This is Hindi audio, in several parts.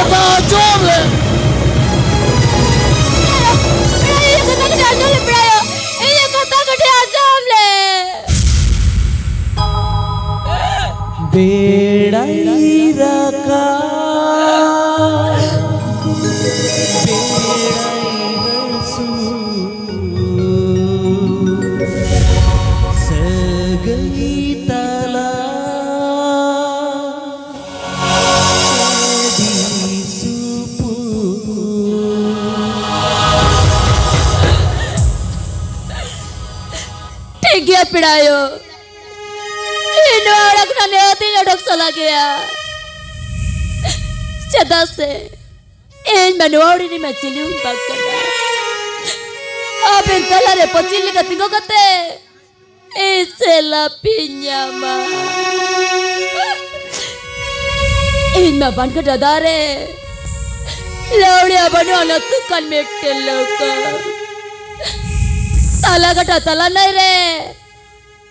kata jom le. Iya kata gede aja le Prayo. Iya kata gede aja le. बेड़ाई रखा बेड़ाई हसू सगई तला ठीक है पिड़ायो अड़क ना नेती लड़क चला गया सदा से इन मनोड़ी ने मैं चिली उन बात करना अब इन तला रे पचिली का तिंगो कते इसे ला पिन्या मा इन में बन कर दादारे लौड़िया बनो न तू कन मेटे लोका तला कटा तला नहीं रे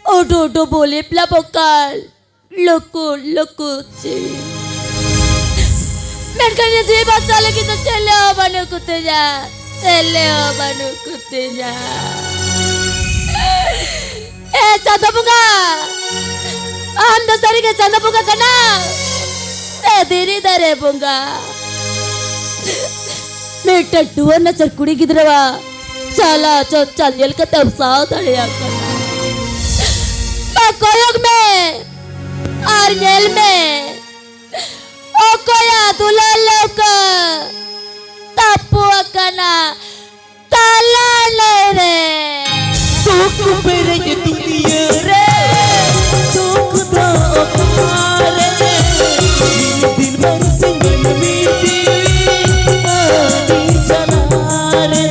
ओटो ओटो बोले प्ला पोकल लोको लोको ची मैं कहने जी बात चले कि तो चले हो बनो कुत्ते जा ए चांदा पुंगा हम दसरी के चांदा पुंगा करना ते धीरे धीरे पुंगा मैं टट्टू न चरकुड़ी किधरवा चला चल जल का तब साव धड़े आकर कोयोग में और जेल में ओ कोया तुला लोग तापु अकना ताला ले रे दुख पर ये दुनिया रे दुख दो पारे दिन भर सिंगन मीठी आनी चला रे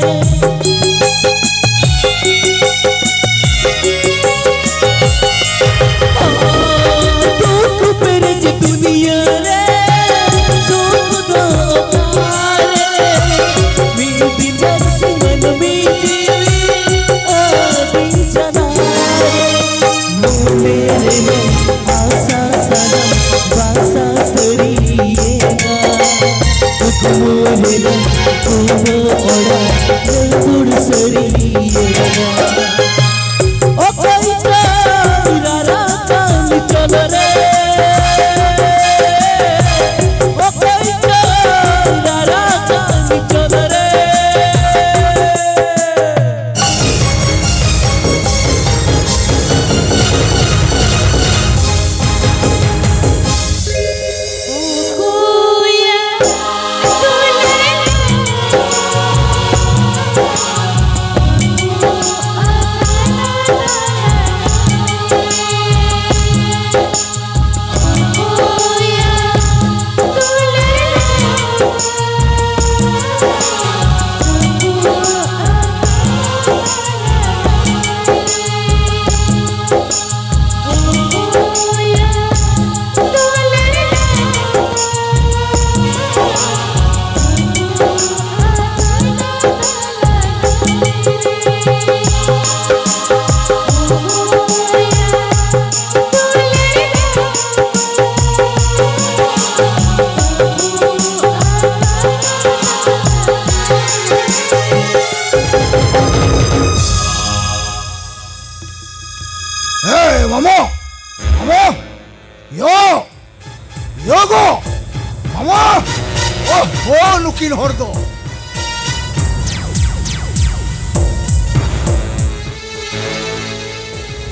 nukin hordo.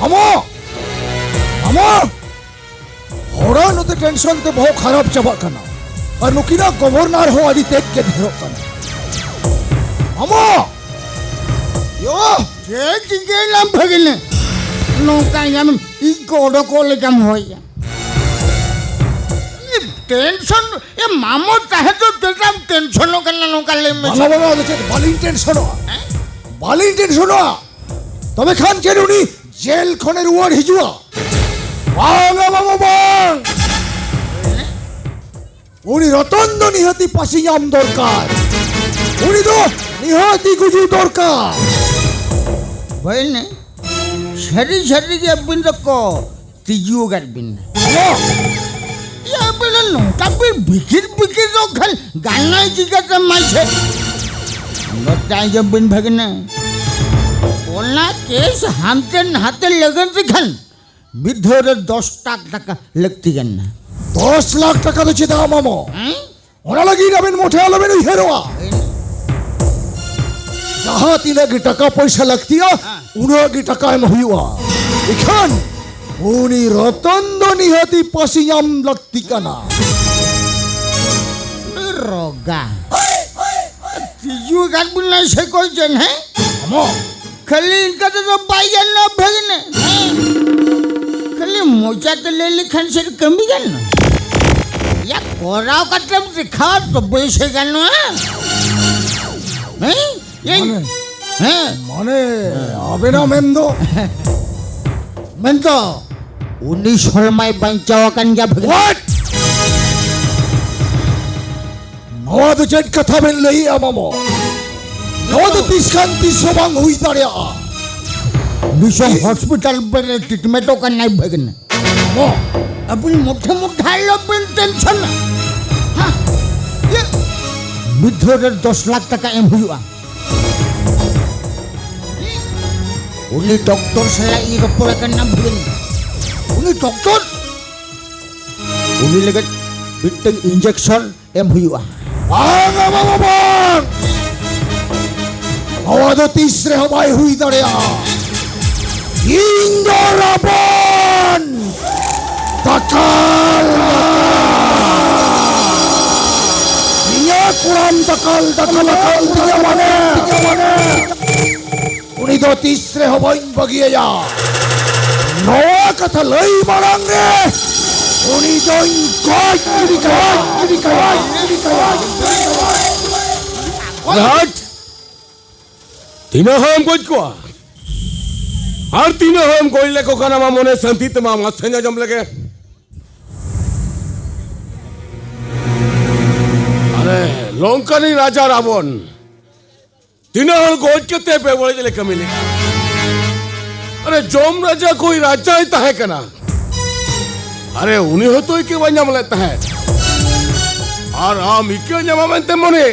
अमो होड़ा नुते टेंशन ते बहुत खराब चबा करना और नुकिना गवर्नर हो आदि तेज के धेरो करना अमो यो जे जिगे नाम भगिले नौका याम ई गोडो को लेकम होया टेंशन ये मामो चाहे तो तेरा टेंशन नो करना नौका ले में बाबा देखे बाली टेंशन हो तबे खान के रुनी जेल खने रुआर हिजुआ बांगा बाबा बांग उनी रतन दो निहाती पासियाम दरकार उनी दो निहाती गुजु दरकार भाई ने शरी शरी के बिन को तिजु कर बिन ये या बिन nungka bikin dong kan ganai jika teman saya. Nggak aja bin bagna. Olah kes hamten hati lagan kan. Bidhor 10 টাকা लगती करना 10 লাখ টাকা তো চিতা মামো ওরা লাগি যাবেন মোটে আলবেন হেরোয়া जहाँ तीन की टका पैसा लगती है उन्हें की टका में हुआ इखान उन्हीं रतन दो निहती पसियाम लगती कना रोगा तिजू गाट बुलना से कोई जन है अमो खाली इनका तो बाइजन ना भगने खाली मोचा तो ले लिखन से कमी करना या कोराव का तब दिखा तो बैसे करना हैं ये हैं माने अबे ना मेंदो मेंदो 19 हलमाई बंचावा kan क्या भगने what नवा तो चट कथा में लही अमो नवा तो 30 सोबांग हुई तारिया विश्व हॉस्पिटल पर ट्रीटमेंट का नहीं भगने अमो अपन मोटा लोग टेंशन हाँ ये बिधोर 10 लाख टका एम हुआ उन्हीं डॉक्टर साला ये रपोला करना भूल उन्हीं डॉक्टर उन्हीं लगे बिटंग इंजेक्शन एम हुआ बांग अमो बांग नवा तो तीसरे हवाई हुई तारिया इंदोराबन takal dia kurang takal dia mana uni do tisre hobain bagi ya noa kata lei barang re uni do ingkoi jadi kaya Lahat tinaham ko আর তিনহম কইলে কোখান আমার মনে শান্তিতে মা মাছনা জম লাগে আরে লঙ্কানি রাজা রাবণ তিনহর গোজ কেতে पे बोले चले कमिले अरे जोम राजा कोई राजा ही है कना अरे उन्हीं हो तो के बंजाम लेता है और हम इके जमा मनते मने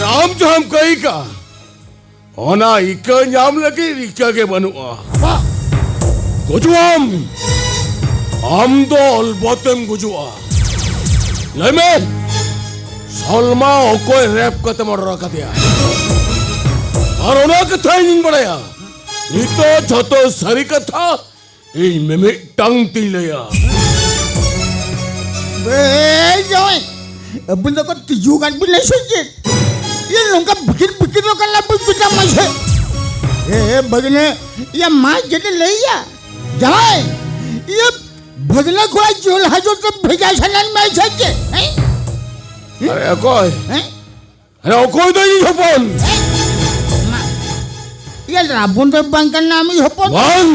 राम जो हम कही का ओना इका नाम लगे इका के बनुआ गुजुआम हम तो अलबतम गुजुआ लेमे सलमा कोई रैप करते मर रखा दिया और ओना कथा ही नहीं बनाया नितो छतो सरी कथा इन में टंग ती लिया बे जोय अपन तो तिजू गाट भी नहीं सोचे ये लंका बिकिर लो कल्ला बुझा मजे ए भगने ये मां जने ले या जाए ये भगने को जोल हजो तो भेजा सनन में सके हैं अरे कोई हैं अरे कोई तो नहीं हपन ये राबुन तो बंकन नाम ही हपन वन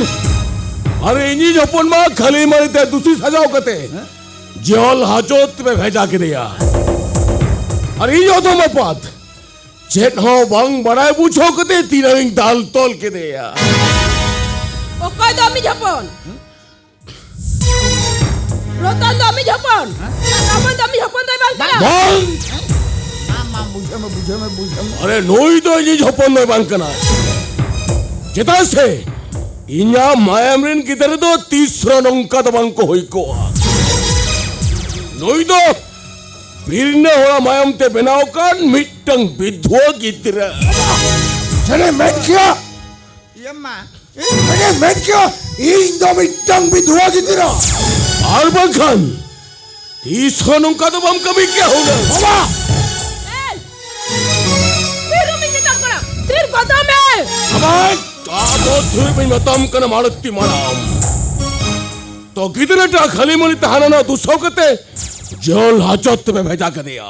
अरे इन्हीं हपन मां खाली मरते दूसरी सजाओ करते जोल हाजोत में भेजा के दिया अरे ये तो मपात चेक हो बंग बड़ाई पूछो कते तीन दाल तोल के दे या ओ कय दमी झपन रतन दमी झपन रामन दमी झपन दई बांका बंग मां बुझे अरे नोई तो ये झपन में बंग कना जेता से इन्या मायामरिन किधर तो तीसरा नंका तो बंग को होई को नोई तो बीरने होला मायम ते बनाओ kan मिटंग बिधुआ गितरा चले मैं क्या ये मां अरे मैं क्या इंदो मिटंग बिधुआ की तरह और बंखन तीसरा नंका तो बम कभी क्या होगा बाबा तेरे में कितना करा तेरे पता में अबाय तो थुई में मतम कन मारती माराम तो कितने टा खाली मनी तहाना ना दुसो कते जोल हाजत में भेजा कर दिया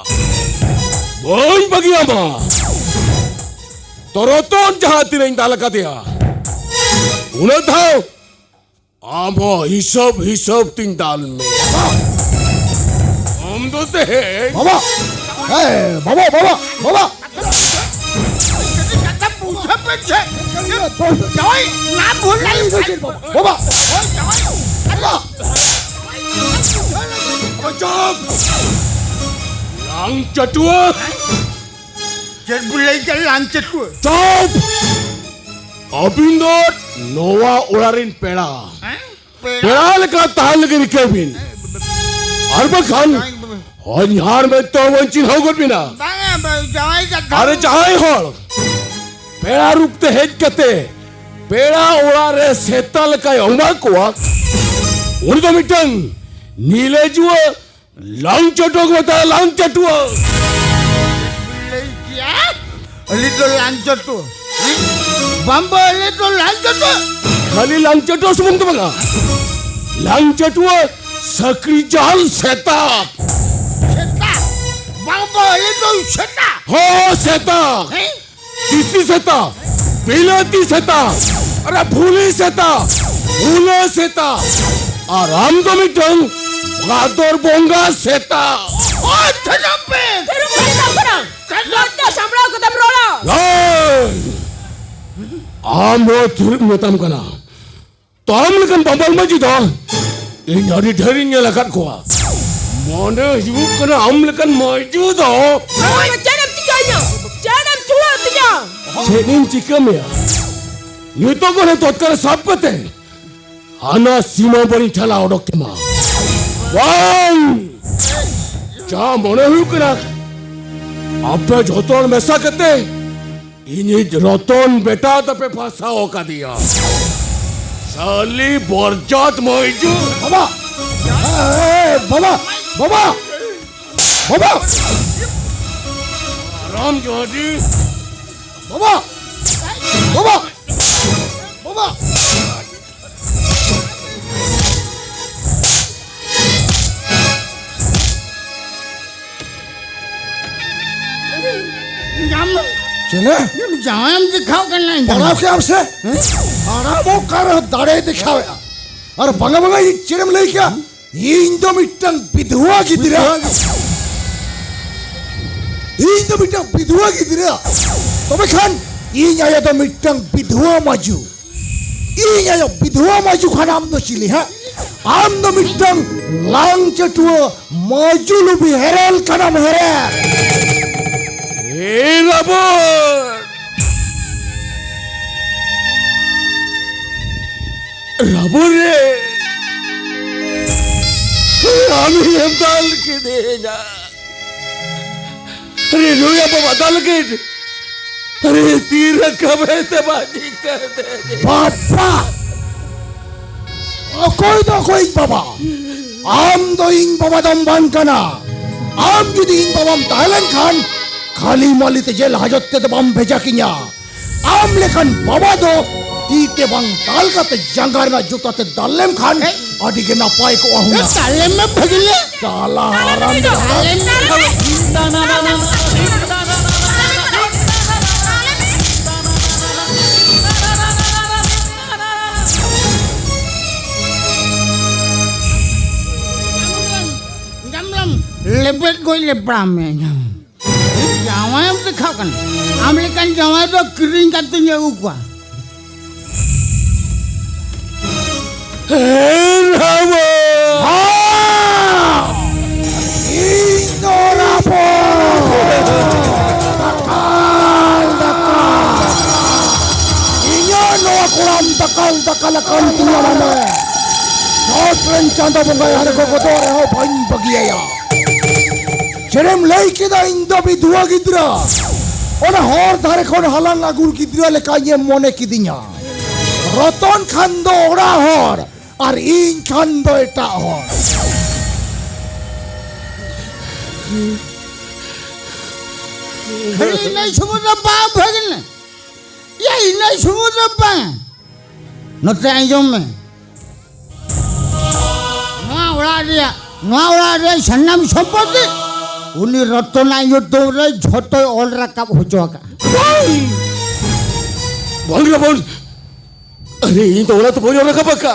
बोल बगिया मां तो रोतोन जहाती नहीं डाल का दिया उन्हें था आमो हिसाब तीन दाल में हम तो ते बाबा बाबा कथा पूछे पछे जाओ ना भूल बाबा चुप लांग Chatua Jet bulai ke lancet tu. चुप अबिंदो नोवा उड़ारिन पेड़ा पेड़ा लेकर ताल लगे रिकेबिन अरबा खान और यार में तो वंचित हो गए बिना अरे चाहे हो पेड़ा रुकते हैं कहते पेड़ा उड़ा रे सेतल का योंगा कुआ उन तो मिटन नीले जुआ लांग चटुआ को बता लांग Chatua Little lancet tu. Bamba little lancet tu. खाली लांग चटुआ सुन तो बगा लांग चटुआ सक्री जाल सेता Seta. Bamba little seta. हो सेता तीसरी सेता बिलाती सेता अरे भूली सेता भूले सेता और हम तो मिटन गादर बोंगा सेता Oh, terlambat. आम वो तुरक मतम कना तो हम लेकिन बंबल में जीतो ये यारी ढेरी ने लगत को मोने युग कना हम लेकिन मौजूद हो सेनिन चिकम या ये तो कोने तो कर सब पते आना सीमा बनी ठला ओडक के मां वांग जा मोने हुई कना आप जोतोन में सा कहते इन्हीं रतन बेटा तपे फांसा होका दिया साली बरजात मौजू बाबा बाबा बाबा बाबा राम जोड़ी बाबा बाबा बाबा चले Jangan दिखाओ करना बड़ा के आपसे आरामो कर दाड़े दिखावे और बंगा बंगा ये चिरम ले क्या ये इंदो मिट्टन विधवा की तरह ये इंदो मिट्टन विधवा की तरह तो मैं खान ये न्याय तो मिट्टन विधवा माजू ये न्याय विधवा माजू खान आम तो चिली है आम तो मिट्टन लांग चटुआ माजू लुबी हेरल खाना हेरल ए रबर रबर रे আমি এমদাল কে দে না अरे रोया बाबा दल के अरे तीर कबे ते बाजी कर दे बाबा कोई तो कोई बाबा आम तो इन बाबा दम बन कना आम जुदी इन बाबा तालन खान खाली माली ते जेल हाजत ते बम भेजा किया आम लेखन बाबा दो तीते बंग ताल का ते जंगार में जुता ते दालेम खान आदि के ना पाए को आहुना साले में भगले ताला हराम lebet gue lebram ya jangan yang dikhau kan Amerikan jangan itu kering katanya gua Rama Indorapo Dakal Inyano akuram dakal tinyanane Sosren chanda bunga yare ko kotore ho bhain bagiya Jerem lei kida indo bidua gidra Ona hor dhare kon halan lagur gidra lekanye mone kidinya Roton khando ora hor আর ইন খান্দ এটা হয় ini semua bang begini ya ini semua bang nanti anjom me nuara dia senam sompoti uni rotona itu re joto all rakap hojoka बोल बोल अरे ये तो वाला तो बोल रहा का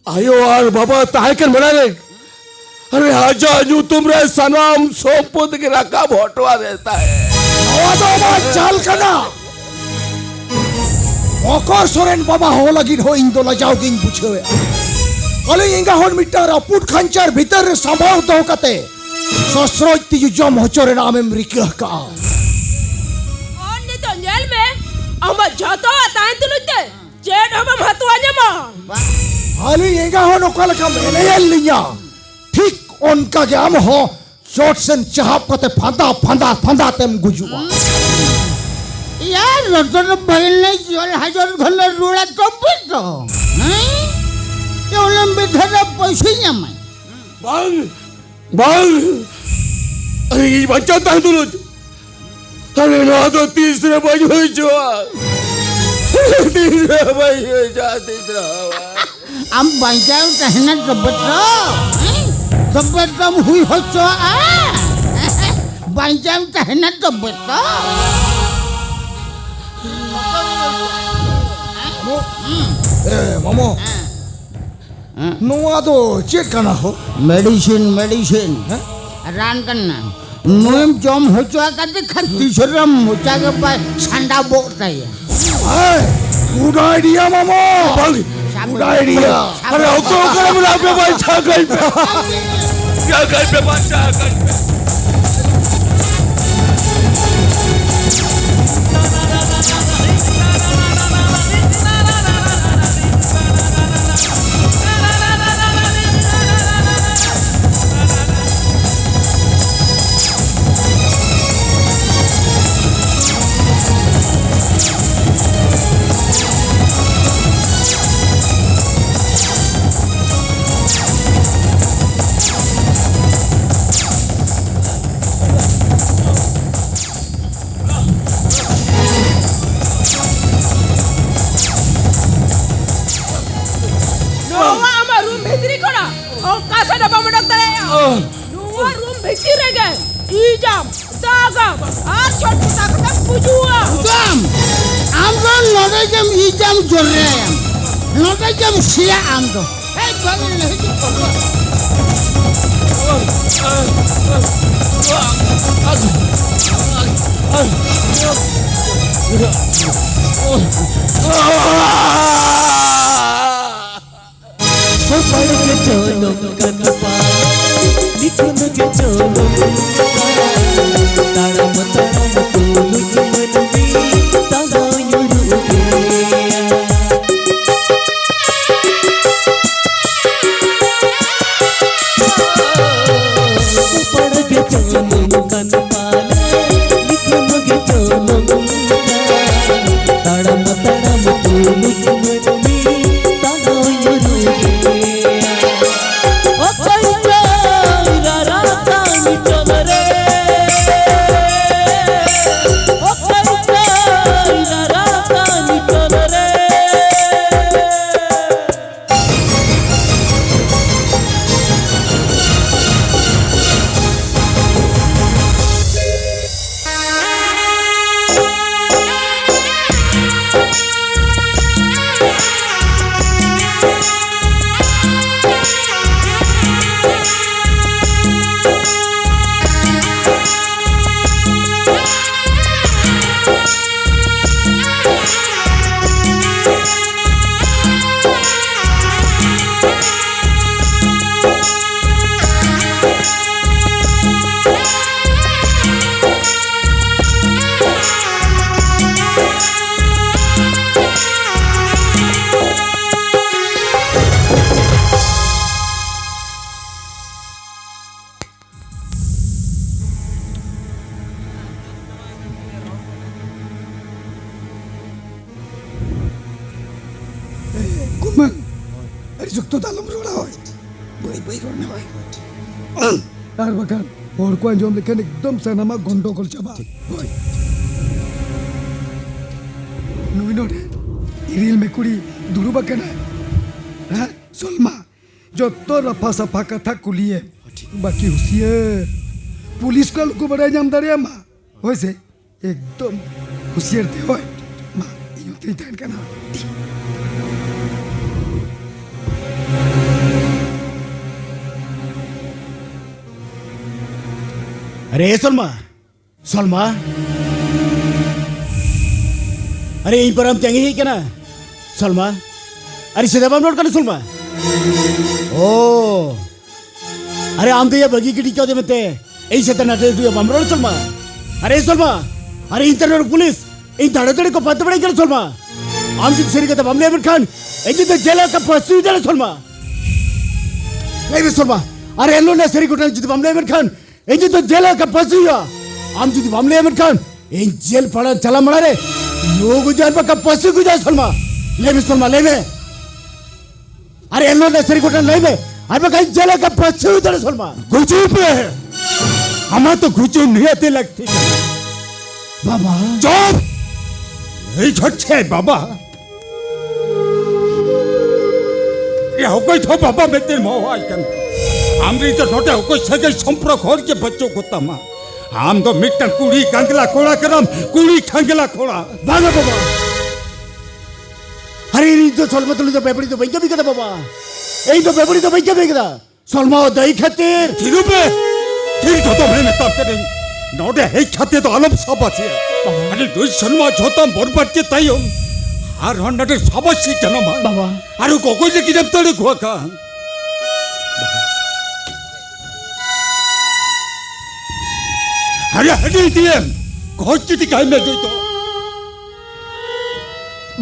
आयो यार बाबा ताहकन बना रे अरे आजा जो तुमरे सनाम सोपत के रखा भोटवा देता है आवाज चाल कना मकर सोरेन बाबा हो लगी हो इन दोला जाओ गिन पूछे Aling inga hon mitar aput khancar bhitar sambhaw do kate. Sosroj tiju jom hochore na amem rikah ka. Onni to nyel me amba jato atain tulute. Jet hama mhatwanya ma. Aling inga hon okal ka menayal linya. Thik onka ge am ho short sen chahap kate phanda tem gujua. यार रतन बहिनी जोर हजार घन रुड़ा कपी तो एवढं बेठाला पैसे नाही बंग अरे ये बच्चा तांदूळ अरे ना तो तीसरे बाजू है जो तीसरे बाजू जा तीसरा आम बांजाव कहना जबरदस्त हुई हो चो बांजाव कहना जबरदस्त Mamo. No ado check kana ho. Medicine रान करना मुझे जम हो चुका करते खत्ती शरीर मुझा के पास ठंडा बोलता है Good idea, Mamo. Good idea. अरे ओको ओको बुला पे बादशाह गल पे क्या गल पे बादशाह गल पे Siya ando. Hey, bagay na hindi ko. के चलो कनपा लिखन के चलो ताड़म ताड़म तोलु मन में ताड़ा युरु पड़ के चलो कनपा लिखन के चलो ताड़म ताड़म तोलु मन में ताड़ा युरु Jukto dalam rola hoy. Baik करने भाई. यार बकर और को अंजाम लेकिन एकदम से नमा गंडगोल चबा. होय. नुइनो रे. इरिल में कुड़ी दुरु बकना. हाँ सोल्मा. जो तो रफा सफा कथा कुलिए. बाकी हुसिये. पुलिस का लोगों बड़ा जमदार है माँ. होय से एकदम हुसियर थे होय. माँ यूं तेरी ध्यान करना. अरे सलमा सलमा अरे यहीं पर हम चंगे ही क्या ना सलमा अरे सीधा बाम नोट कर सलमा ओ अरे आम तो ये बगी की टीका दे मते ऐसे तो नाटे तू बमरोड सलमा अरे सलमा अरे इंटरनेट पुलिस इन धड़धड़े को पत्ते पड़े कर सलमा आम जित सिर के तो बमले अमीर खान ऐसे तो जेल का फंसी दे सलमा नहीं सलमा अरे एलो ने सिर को जित बमले अमीर खान ऐसे तो जेल का फंसी हुआ आम जित बमले अमीर खान इन जेल पड़ा चला मरा रे लोग जान पर का फंसी गुजार सलमा ले में अरे एलो ने सिर को ले में अरे कहीं जेल का फंसी हुआ सलमा गुजू पे हमें तो गुजू नहीं आती लगती बाबा चुप नहीं छे बाबा ये हो कोई तो बाबा में तेरे मोह आज कर हमरी तो छोटे हो कोई सगे संप्रक होर के बच्चों को तमा हम तो मिट्टा कुड़ी कंगला कोड़ा करम कुड़ी कंगला कोड़ा बाबा बाबा अरे ये तो सोलमा तो पेपड़ी तो बैठा भी कदा बाबा यही तो पेपड़ी तो बैठा भी कदा सोलमा दही खातिर ठीक पे ठीक तो मैं तब करे नोटे है खाते तो अलम सब আছে अरे দুই শর্মা ছোটম বরবাদকে তাইও আর হন্ডাতে সবসি জানো বাবা আর কোকো যে কিরাম তড়ে খোকা আরে হরি দিয়ে কোচিটি কাইমে দইতো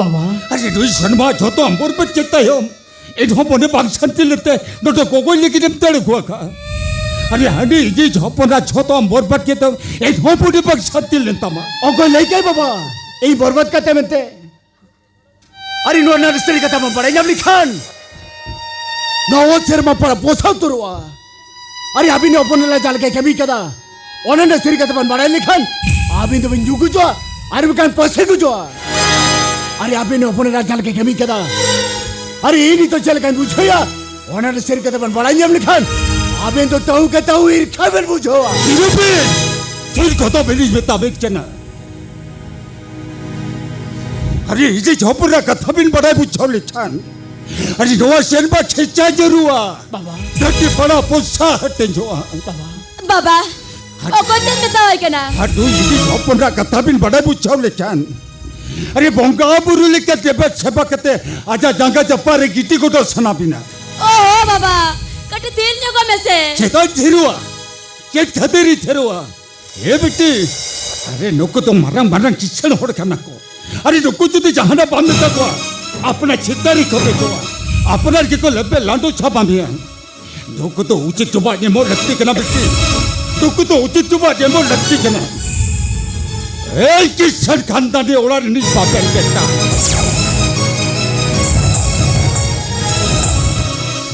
বাবা আরে দুই শর্মা ছোটম বরবাদকে তাইও এই ধপনে বাংশান্তি লেতে নটো কোকো যে কিরাম তড়ে খোকা अरे हनी जी झोपना छोतो हम बर्बाद के तो एक झोपड़ी पर शांति लेता मा और कोई नहीं क्या बाबा यही बर्बाद करते बनते अरे नो नर्सरी का तमाम पढ़ाई जब लिखान नौ सिर में पढ़ा पोसा तो रुआ अरे अभी ने अपन ला जाल के कभी कदा ओने नर्सरी का तमाम पढ़ाई लिखान अभी तो बिंजू कुछ हुआ अरे भी कान पैसे कुछ हुआ अरे अभी ने अपन ला जाल के कभी कदा अरे ये नहीं तो चल कहीं पूछो या ओने नर्सरी का तमाम पढ़ाई जब लिखान अबे तो ताऊ के ताऊ ईर्खा में पूछो सिरुपे फिर कतो बेली में ताबिक चना अरे इजे झोपड़ा कथा बिन बड़ाई पूछो लिखान अरे नवा शेर बा छेचा जरुआ बाबा दट्टी बड़ा पोसा हटे जोआ बाबा ओ कोते में ताई केना हटू इजे झोपड़ा कथा बिन बड़ाई पूछो लिखान अरे बोंगा बुरु लिखते देबे छबकते आजा जांगा जप्पा रे गीती को तो सना बिना ओ बाबा कटे तीन जगह में से 제가 데려와 제 가들이 데려와 ए बेटी अरे नको तो मारंग मारंग किचन होड़ खाना को अरे नको तो जहाना बांध तको अपना छितारी को बेचो अपना के को लबे लांडो छापा दिया नको तो उचित जुबा ने मोर लगती कना बेटी नको तो उचित जुबा ने मोर लगती कना ए किचन खानदान ने ओड़ा नि बापे बेटा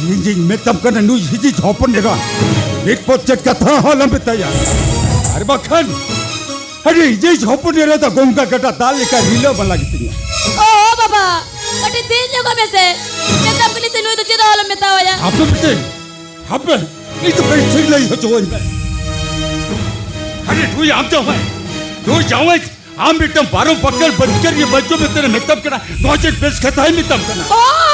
इंजिन में तब करना न्यू हिजी झोपन देगा एक पोचट का था हालम बताया अरे बखन अरे हिजी झोपन दे रहा था गोंगा कटा दाल लेकर रीलो बना की ओ बाबा कटे तीन जगह में से जब के लिए तो चिदा वाला में ताया आप बेटे आप ये तो बड़ी ठीक नहीं हो जो इनमें अरे तू आप जाओ है तू जाओ है हम बेटा बारों पकड़ बंद कर ये बच्चों में तेरे मेकअप करा नौचेत पेश खाता है मेकअप करना ओ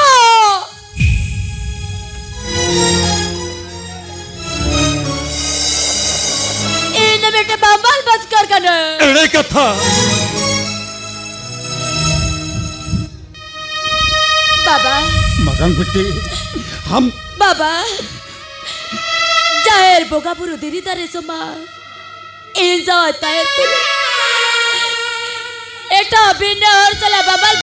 बेटे बाबाल बच कर कने एड़े कथा बाबा मगन बेटी हम बाबा जाएर बोगा पुरु दिरी तारे सोमा इन जाता है तू एटा बिना और चला बाबाल